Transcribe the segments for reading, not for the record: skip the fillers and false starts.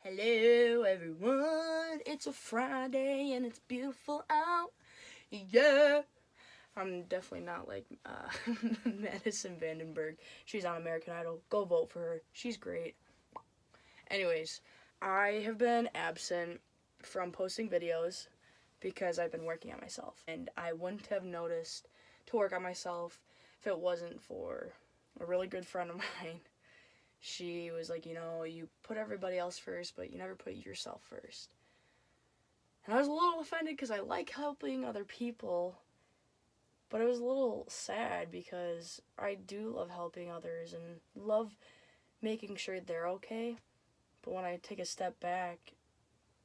Hello everyone, it's a Friday and it's beautiful out, yeah. I'm definitely not like Madison Vandenberg. She's on American Idol. Go vote for her. She's great. Anyways, I have been absent from posting videos because I've been working on myself. And I wouldn't have noticed to work on myself if it wasn't for a really good friend of mine. She was like, you put everybody else first, but you never put yourself first. And I was a little offended because I like helping other people, but I was a little sad because I do love helping others and love making sure they're okay. But when I take a step back,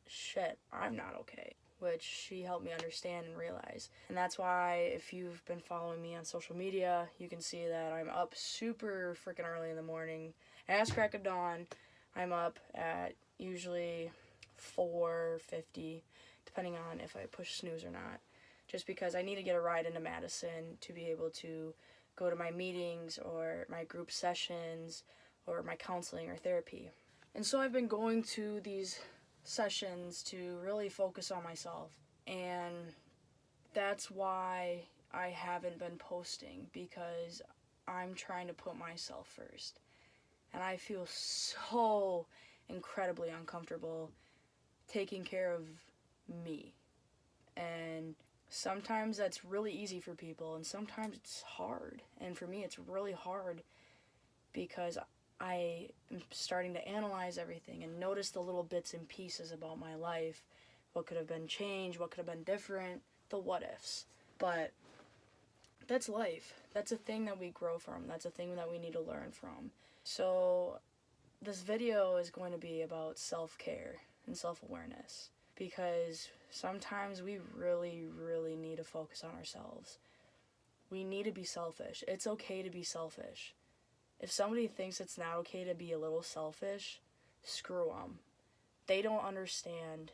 shit, I'm not okay. Which she helped me understand and realize. And that's why if you've been following me on social media, you can see that I'm up super freaking early in the morning. Ass crack of dawn, I'm up at usually 4:50, depending on if I push snooze or not. Just because I need to get a ride into Madison to be able to go to my meetings or my group sessions or my counseling or therapy. And so I've been going to these sessions to really focus on myself, and that's why I haven't been posting, because I'm trying to put myself first, and I feel so incredibly uncomfortable taking care of me. And sometimes that's really easy for people, and sometimes it's hard, and for me it's really hard because I am starting to analyze everything and notice the little bits and pieces about my life. What could have been changed, what could have been different, the what ifs. But that's life. That's a thing that we grow from. That's a thing that we need to learn from. So this video is going to be about self-care and self-awareness, because sometimes we really, really need to focus on ourselves. We need to be selfish. It's okay to be selfish. If somebody thinks it's not okay to be a little selfish, screw them. They don't understand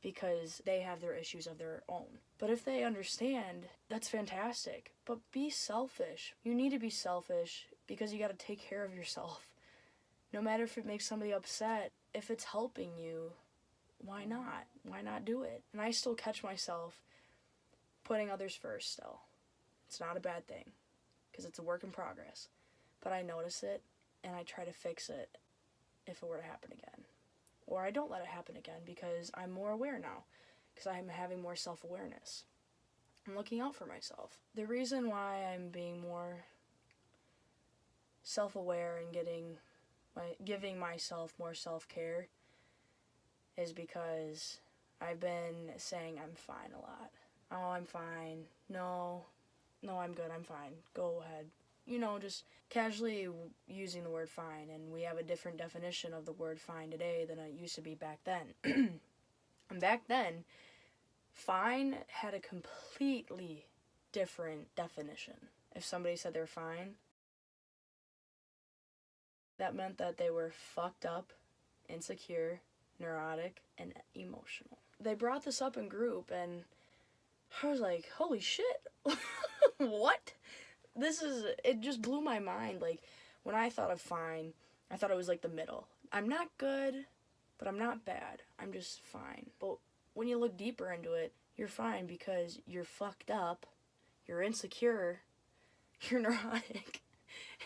because they have their issues of their own. But if they understand, that's fantastic. But be selfish. You need to be selfish because you got to take care of yourself. No matter if it makes somebody upset, if it's helping you, why not? Why not do it? And I still catch myself putting others first still. It's not a bad thing because it's a work in progress. But I notice it, and I try to fix it if it were to happen again. Or I don't let it happen again because I'm more aware now, because I'm having more self-awareness. I'm looking out for myself. The reason why I'm being more self-aware and giving myself more self-care is because I've been saying I'm fine a lot. Oh, I'm fine. No, I'm good, I'm fine. Go ahead. Just casually using the word fine, and we have a different definition of the word fine today than it used to be back then. And back then, fine had a completely different definition. If somebody said they're fine, that meant that they were fucked up, insecure, neurotic, and emotional. They brought this up in group, and I was like, holy shit, what? It just blew my mind. Like, when I thought of fine, I thought it was like the middle. I'm not good, but I'm not bad. I'm just fine. But when you look deeper into it, you're fine because you're fucked up, you're insecure, you're neurotic,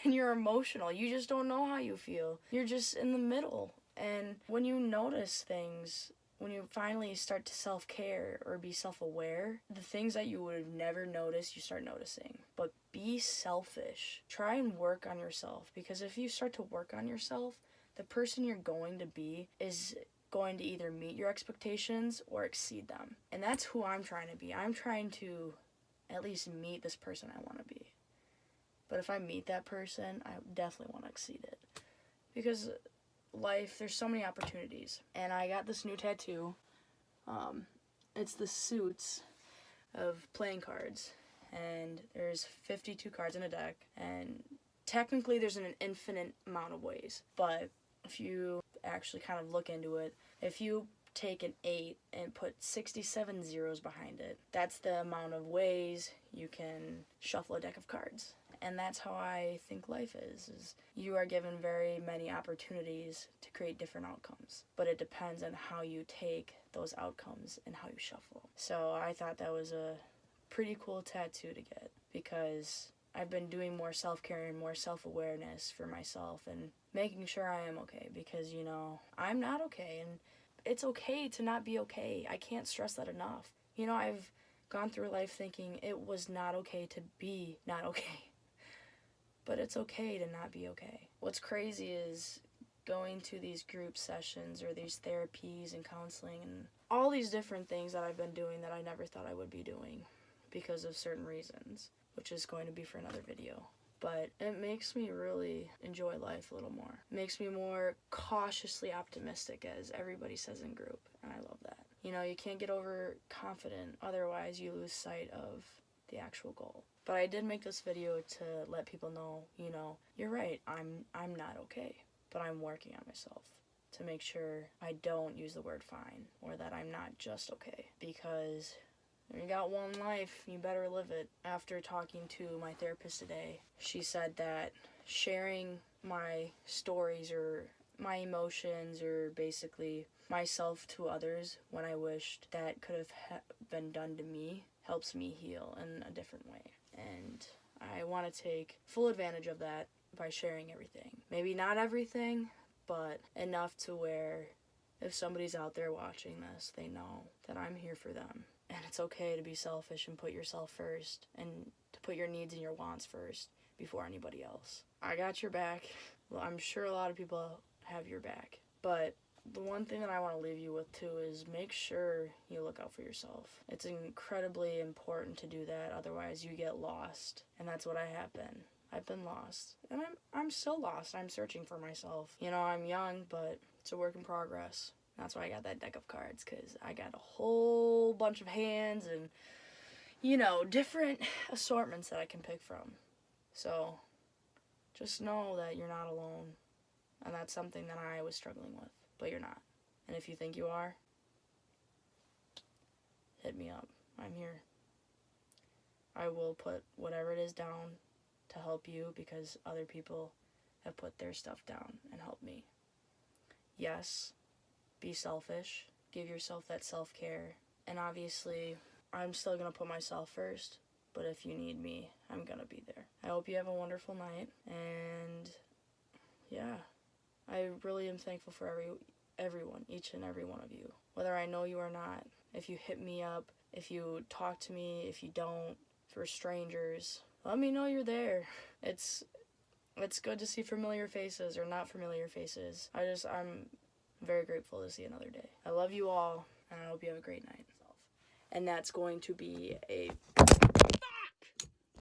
and you're emotional. You just don't know how you feel. You're just in the middle. And when you notice things, when you finally start to self-care or be self-aware, the things that you would have never noticed, you start noticing. But be selfish. Try and work on yourself, because if you start to work on yourself, the person you're going to be is going to either meet your expectations or exceed them. And that's who I'm trying to be. I'm trying to at least meet this person I want to be. But if I meet that person, I definitely want to exceed it. Because life, there's so many opportunities. And I got this new tattoo. It's the suits of playing cards, and there's 52 cards in a deck, and technically there's an infinite amount of ways, but if you actually kind of look into it, if you take an 8 and put 67 zeros behind it, that's the amount of ways you can shuffle a deck of cards. And that's how I think life is you are given very many opportunities to create different outcomes. But it depends on how you take those outcomes and how you shuffle. So I thought that was a pretty cool tattoo to get, because I've been doing more self-care and more self-awareness for myself and making sure I am okay, because, you know, I'm not okay, and it's okay to not be okay. I can't stress that enough. You know, I've gone through life thinking it was not okay to be not okay. But it's okay to not be okay. What's crazy is going to these group sessions or these therapies and counseling and all these different things that I've been doing that I never thought I would be doing because of certain reasons, which is going to be for another video. But it makes me really enjoy life a little more. It makes me more cautiously optimistic, as everybody says in group, and I love that. You know, you can't get overconfident, otherwise you lose sight of the actual goal. But I did make this video to let people know, you know, you're right, I'm not okay, but I'm working on myself to make sure I don't use the word fine, or that I'm not just okay, because you got one life, you better live it. After talking to my therapist today, she said that sharing my stories or my emotions, or basically myself to others when I wished that could have been done to me, helps me heal in a different way. And I want to take full advantage of that by sharing everything. Maybe not everything, but enough to where if somebody's out there watching this, they know that I'm here for them. And it's okay to be selfish and put yourself first, and to put your needs and your wants first before anybody else. I got your back. Well, I'm sure a lot of people have your back. But the one thing that I want to leave you with too is make sure you look out for yourself. It's incredibly important to do that, otherwise you get lost. And that's what I have been. I've been lost. And I'm still lost. I'm searching for myself. You know, I'm young, but it's a work in progress. That's why I got that deck of cards, because I got a whole bunch of hands and, you know, different assortments that I can pick from. So just know that you're not alone. And that's something that I was struggling with. But you're not. And if you think you are, hit me up. I'm here. I will put whatever it is down to help you, because other people have put their stuff down and helped me. Yes, be selfish. Give yourself that self-care. And obviously, I'm still going to put myself first. But if you need me, I'm going to be there. I hope you have a wonderful night. And yeah. I really am thankful for everyone, each and every one of you. Whether I know you or not, if you hit me up, if you talk to me, if you don't, for strangers, let me know you're there. It's good to see familiar faces or not familiar faces. I'm very grateful to see another day. I love you all, and I hope you have a great night. And that's going to be a